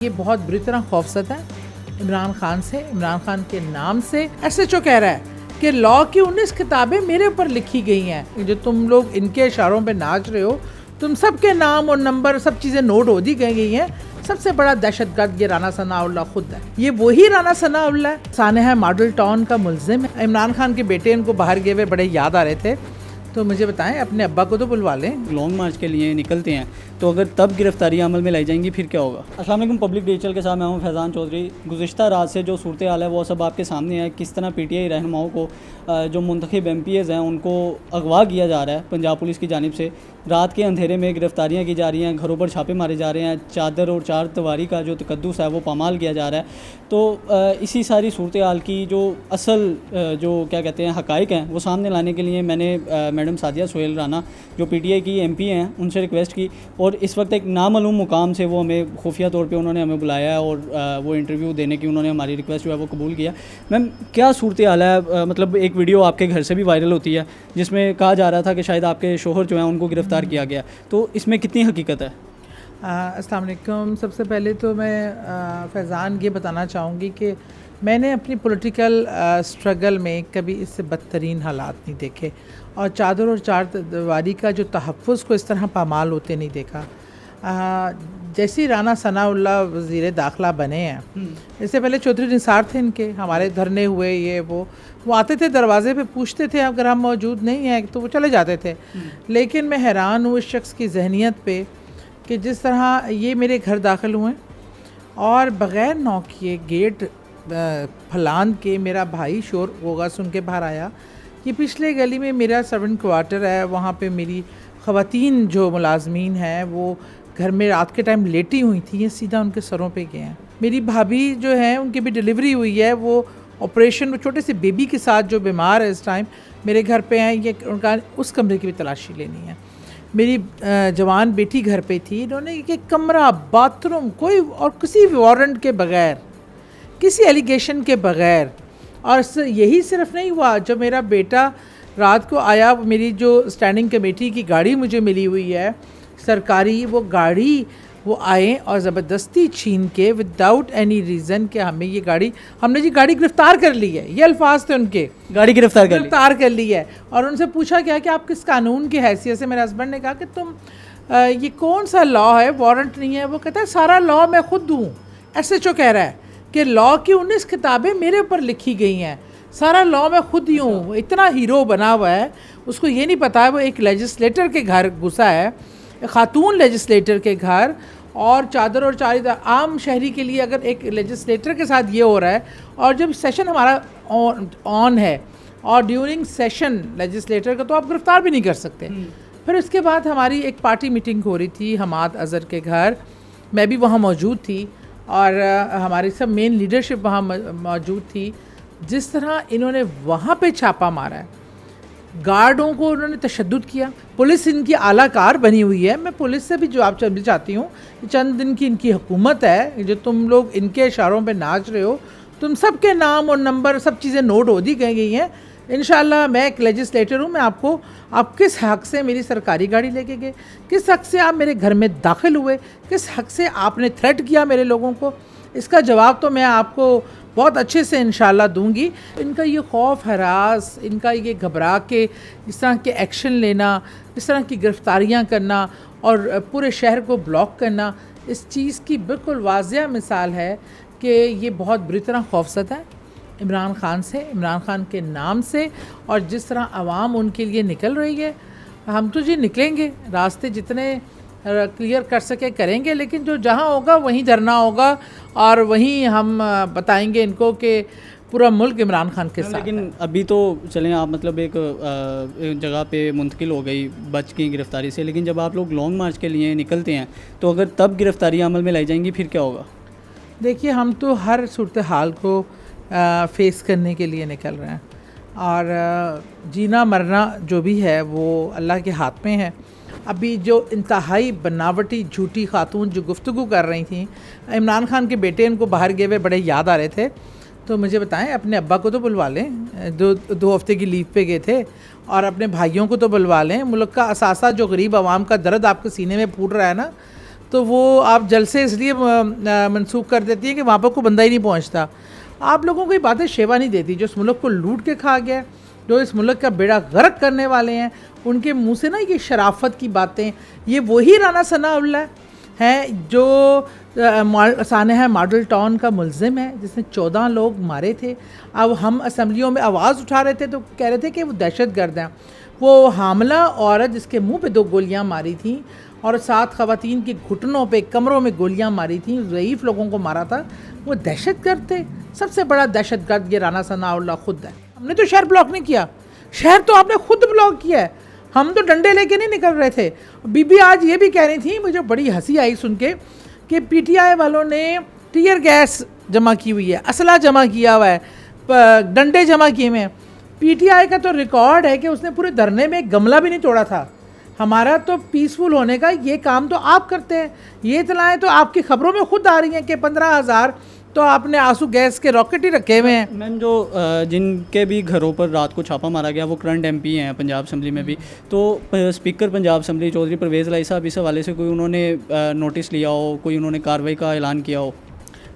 ये बहुत बुरी तरह खौफजदा है इमरान खान से, इमरान खान के नाम से। एसएचओ कह रहा है कि लॉ की 19 किताबें मेरे ऊपर लिखी गई हैं, जो तुम लोग इनके इशारों पे नाच रहे हो, तुम सबके नाम और नंबर सब चीज़ें नोट हो दी गई हैं। सबसे बड़ा दहशतगर्द ये राना सनाउल्लाह खुद है। ये वही राना सनाउल्लाह है, सानेहा मॉडल टाउन का मुल्जिम है। इमरान खान के बेटे इनको बाहर गए हुए बड़े याद आ रहे थे, तो मुझे बताएं अपने अब्बा को तो बुलवा लें। लॉन्ग मार्च के लिए निकलते हैं तो अगर तब गिरफ्तारी अमल में लाई जाएंगी फिर क्या होगा। अस्सलाम वालेकुम, पब्लिक डिजिटल के साथ मैं हूं फैज़ान चौधरी। गुज़िश्ता रात से जो सूरत हाल है वो सब आपके सामने है। किस तरह पीटीआई रहनुमाओं को जो मुंतखब एमपीएज़ हैं उनको अगवा किया जा रहा है पंजाब पुलिस की जानिब से। रात के अंधेरे में गिरफ्तारियाँ की जा रही हैं, घरों पर छापे मारे जा रहे हैं, चादर और चार दीवारी का जो तकद्दुस है वो पामाल किया जा रहा है। तो इसी सारी सूरत हाल की जो असल जो क्या कहते हैं हक़ाइक़ हैं वो सामने लाने के लिए मैंने मैडम सादिया सोहेल राना जो पीटीआई की एमपी हैं उनसे रिक्वेस्ट की, और इस वक्त एक नामालूम मुकाम से वो हमें खुफिया तौर पे उन्होंने हमें बुलाया है और वो इंटरव्यू देने की उन्होंने हमारी रिक्वेस्ट जो है वो कबूल किया। मैम, क्या सूरत हाल है? मतलब एक वीडियो आपके घर से भी वायरल होती है जिसमें कहा जा रहा था कि शायद आपके शोहर जो हैं उनको गिरफ़्तार किया गया, तो इसमें कितनी हकीकत है? अस्सलाम वालेकुम। सबसे पहले तो मैं फैज़ान ये बताना चाहूँगी कि मैंने अपनी पॉलिटिकल स्ट्रगल में कभी इससे बदतरीन हालात नहीं देखे, और चादर और चार दीवारी का जो तहफ़्फ़ुज़ को इस तरह पामाल होते नहीं देखा। जैसे राना सनाउल्लाह वज़ीर दाखिला बने हैं, इससे पहले चौधरी निसार थे इनके, हमारे धरने हुए ये वो आते थे दरवाजे पे पूछते थे अगर हम मौजूद नहीं हैं तो वो चले जाते थे। लेकिन मैं हैरान हूँ इस शख्स की जहनीत पे कि जिस तरह ये मेरे घर दाखिल हुए और बग़ैर नॉक किए गेट फलान के मेरा भाई शोर होगा सुन के बाहर आया। ये पिछले गली में मेरा सर्वेंट क्वार्टर है, वहाँ पे मेरी ख़वातीन जो मुलाजमीन हैं वो घर में रात के टाइम लेटी हुई थी, ये सीधा उनके सरों पे गए हैं। मेरी भाभी जो है उनकी भी डिलीवरी हुई है, वो ऑपरेशन, वो छोटे से बेबी के साथ जो बीमार है इस टाइम मेरे घर पे हैं, ये उनका उस कमरे की भी तलाशी लेनी है। मेरी जवान बेटी घर पे थी, इन्होंने एक कमरा, बाथरूम, कोई और किसी वारंट के बग़ैर, किसी एलिगेशन के बग़ैर, और यही सिर्फ नहीं हुआ, जब मेरा बेटा रात को आया, मेरी जो स्टैंडिंग कमेटी की गाड़ी मुझे मिली हुई है सरकारी, वो गाड़ी वो आए और ज़बरदस्ती छीन के विदाउट एनी रीज़न कि हमें ये गाड़ी, हमने जी गाड़ी गिरफ़्तार कर ली है, ये अल्फाज थे उनके, गाड़ी गिरफ़्तार कर ली है। और उनसे पूछा गया कि आप किस कानून की हैसियत से, मेरे हस्बैंड ने कहा कि तुम ये कौन सा लॉ है, वारंट नहीं है। वो कहता है सारा लॉ मैं खुद हूँ। एसएचओ कह रहा है कि लॉ की 19 किताबें मेरे ऊपर लिखी गई हैं, सारा लॉ मैं खुद ही हूँ। इतना हीरो बना हुआ है, उसको ये नहीं पता है वो एक लेजिस्लेटर के घर घुसा है, खातून लेजिस्लेटर के घर, और चादर और चार आम शहरी के लिए अगर एक लेजिस्लेटर के साथ ये हो रहा है, और जब सेशन हमारा ऑन है और ड्यूरिंग सेशन लेजिस्लेटर का, तो आप गिरफ़्तार भी नहीं कर सकते। फिर इसके बाद हमारी एक पार्टी मीटिंग हो रही थी हमाद अज़हर के घर, मैं भी वहाँ मौजूद थी और हमारी सब मेन लीडरशिप वहाँ मौजूद थी। जिस तरह इन्होंने वहाँ पे छापा मारा है, गार्डों को उन्होंने तशद्दुद किया, पुलिस इनकी आला कार बनी हुई है। मैं पुलिस से भी जवाब चाहती हूँ, चंद दिन की इनकी हुकूमत है, जो तुम लोग इनके इशारों पे नाच रहे हो, तुम सबके नाम और नंबर सब चीज़ें नोट हो दी गई हैं। इंशाल्लाह मैं एक लेजिस्लेटर हूँ, मैं आप किस हक़ से मेरी सरकारी गाड़ी लेके गए, किस हक़ से आप मेरे घर में दाखिल हुए, किस हक़ से आपने थ्रेट किया मेरे लोगों को, इसका जवाब तो मैं आपको बहुत अच्छे से इंशाल्लाह दूंगी। इनका ये खौफ हरास, इनका ये घबरा के इस तरह के एक्शन लेना, इस तरह की गिरफ्तारियां करना और पूरे शहर को ब्लॉक करना, इस चीज़ की बिल्कुल वाज़िया मिसाल है कि ये बहुत बुरी तरह खौफजदा है इमरान खान से, इमरान खान के नाम से, और जिस तरह आवाम उनके लिए निकल रही है। हम तो जी निकलेंगे, रास्ते जितने क्लियर कर सके करेंगे, लेकिन जो जहाँ होगा वहीं धरना होगा और वहीं हम बताएंगे इनको कि पूरा मुल्क इमरान खान के साथ। लेकिन अभी तो चलें आप, मतलब एक जगह पे मुंतकिल हो गई बच की गिरफ़्तारी से, लेकिन जब आप लोग लॉन्ग मार्च के लिए निकलते हैं तो अगर तब गिरफ़्तारी अमल में लाई जाएंगी फिर क्या होगा? देखिए, हम तो हर सूरत हाल को फेस करने के लिए निकल रहे हैं, और जीना मरना जो भी है वो अल्लाह के हाथ में है। अभी जो इंतहाई बनावटी झूठी खातून जो गुफ्तगू कर रही थी, इमरान खान के बेटे इनको बाहर गए हुए बड़े याद आ रहे थे, तो मुझे बताएं अपने अब्बा को तो बुलवा लें, दो हफ्ते की लीव पे गए थे, और अपने भाइयों को तो बुलवा लें। मुल्क का असासा जो गरीब आवाम का दर्द आपके सीने में फूट रहा है ना, तो वो आप जलसे इसलिए मनसूख कर देती हैं कि वहाँ पर कोई बंदा ही नहीं पहुँचता। आप लोगों को ये बातें शेवा नहीं देती। जो इस मुल्क को लूट के खा गया, जो इस मुल्क का बेड़ा गर्क करने वाले हैं, उनके मुंह से ना ये शराफत की बातें, ये वही राना सनाउल्लाह हैं जो सानहा मॉडल टाउन का मुलजिम है, जिसने 14 लोग मारे थे। अब हम असम्बलियों में आवाज़ उठा रहे थे तो कह रहे थे कि वो दहशत गर्द हैं। वो हामला औरत जिसके मुंह पे 2 गोलियां मारी थी और 7 ख़वातीन के घुटनों पे, कमरों में गोलियां मारी थी, ज़ईफ़ लोगों को मारा था, वो दहशत गर्द थे। सबसे बड़ा दहशत गर्द ये राना सनाउल्लाह खुद है। हमने तो शहर ब्लॉक नहीं किया, शहर तो आपने खुद ब्लॉक किया है। हम तो डंडे लेके नहीं निकल रहे थे। बीबी आज ये भी कह रही थी, मुझे बड़ी हंसी आई सुन के, कि पीटीआई वालों ने टीयर गैस जमा की हुई है, असला जमा किया हुआ है, डंडे जमा किए हुए हैं। पीटीआई का तो रिकॉर्ड है कि उसने पूरे धरने में एक गमला भी नहीं तोड़ा था। हमारा तो पीसफुल होने का ये काम तो आप करते हैं। ये इतलाएँ तो आपकी खबरों में खुद आ रही हैं कि 15,000 तो आपने आंसू गैस के रॉकेट ही रखे हुए हैं। मैम जो जिनके भी घरों पर रात को छापा मारा गया वो करंट एमपी हैं पंजाब असम्बली में भी, तो स्पीकर पंजाब असम्बली चौधरी परवेज़ लाई साहब इस हवाले से कोई उन्होंने नोटिस लिया हो, कोई उन्होंने कार्रवाई का ऐलान किया हो?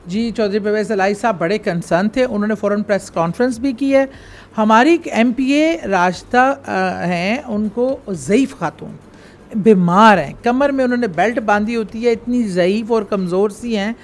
जी, चौधरी परवेज़ लाई साहब बड़े कंसर्न थे, उन्होंने फ़ौरन प्रेस कॉन्फ्रेंस भी की है। हमारी एमपीए राशिदा हैं, उनको ज़ईफ़ खातून बीमार हैं, कमर में उन्होंने बेल्ट बांधी होती है, इतनी ज़ईफ़ और कमज़ोर सी हैं,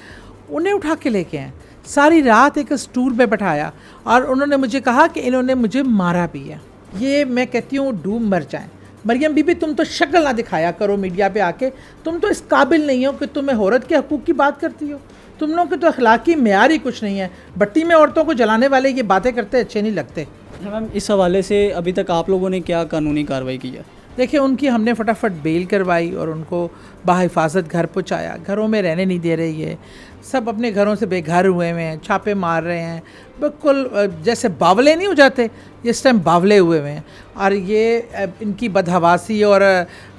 उन्हें उठा के लेके आए, सारी रात एक स्टूल पे बैठाया और उन्होंने मुझे कहा कि इन्होंने मुझे मारा भी है। ये मैं कहती हूँ डूब मर जाएं। मरियम बीबी, तुम तो शक्ल ना दिखाया करो मीडिया पे आके, तुम तो इस काबिल नहीं हो कि तुम्हें औरत के हकूक़ की बात करती हो। तुम लोगों के तो अखलाकी मेयार ही कुछ नहीं है। भट्टी में औरतों को जलाने वाले ये बातें करते अच्छे नहीं लगते। मैम इस हवाले से अभी तक आप लोगों ने क्या कानूनी कार्रवाई की है? देखिए, उनकी हमने फटाफट बेल करवाई और उनको बाहिफाजत घर पहुँचाया। घरों में रहने नहीं दे रही है, सब अपने घरों से बेघर हुए हैं, छापे मार रहे हैं, बिल्कुल जैसे बावले नहीं हो जाते, इस टाइम बावले हुए हैं। और ये इनकी बदहवासी और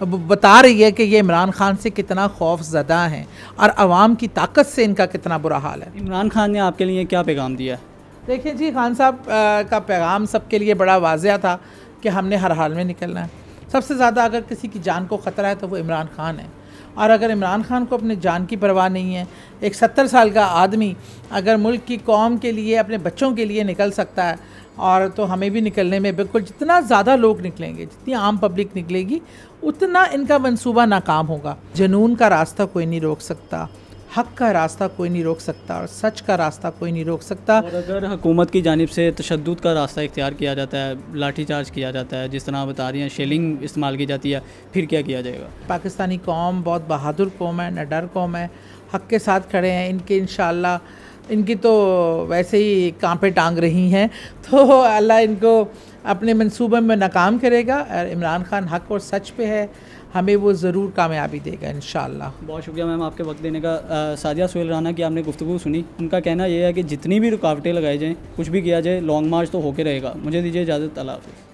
बता रही है कि ये इमरान खान से कितना खौफ ज़दा हैं और आवाम की ताकत से इनका कितना बुरा हाल है। इमरान खान ने आपके लिए क्या पैगाम दिया है? देखिए जी, खान साहब का पैगाम सबके लिए बड़ा वाज़ेह था कि हमने हर हाल में निकलना है। सबसे ज़्यादा अगर किसी की जान को ख़तरा है तो वो इमरान खान है। और अगर इमरान खान को अपनी जान की परवाह नहीं है, एक 70 साल का आदमी अगर मुल्क की कौम के लिए, अपने बच्चों के लिए निकल सकता है, और तो हमें भी निकलने में बिल्कुल, जितना ज़्यादा लोग निकलेंगे, जितनी आम पब्लिक निकलेगी, उतना इनका मंसूबा नाकाम होगा। जुनून का रास्ता कोई नहीं रोक सकता, हक़ का रास्ता कोई नहीं रोक सकता और सच का रास्ता कोई नहीं रोक सकता। और अगर हुकूमत की जानिब से तशद्दुद का रास्ता इख्तियार किया जाता है, लाठी चार्ज किया जाता है, जिस तरह आप बता रही हैं, शेलिंग इस्तेमाल की जाती है, फिर क्या किया जाएगा? पाकिस्तानी कौम बहुत बहादुर कौम है, निडर कौम है, हक़ के साथ खड़े हैं। इनके इंशाअल्लाह, इनकी तो वैसे ही कांपे टांग रही हैं, तो अल्लाह इनको अपने मंसूबे में नाकाम करेगा। और इमरान खान हक़ और सच पे है, हमें वो ज़रूर कामयाबी देगा इंशाअल्लाह। बहुत शुक्रिया मैम आपके वक्त देने का। सादिया सुहेल राना की आपने गुफ्तगू सुनी, उनका कहना यह है कि जितनी भी रुकावटें लगाई जाएँ, कुछ भी किया जाए, लॉन्ग मार्च तो होके रहेगा। मुझे दीजिए इजाज़त, अल्लाह हाफ़िज़।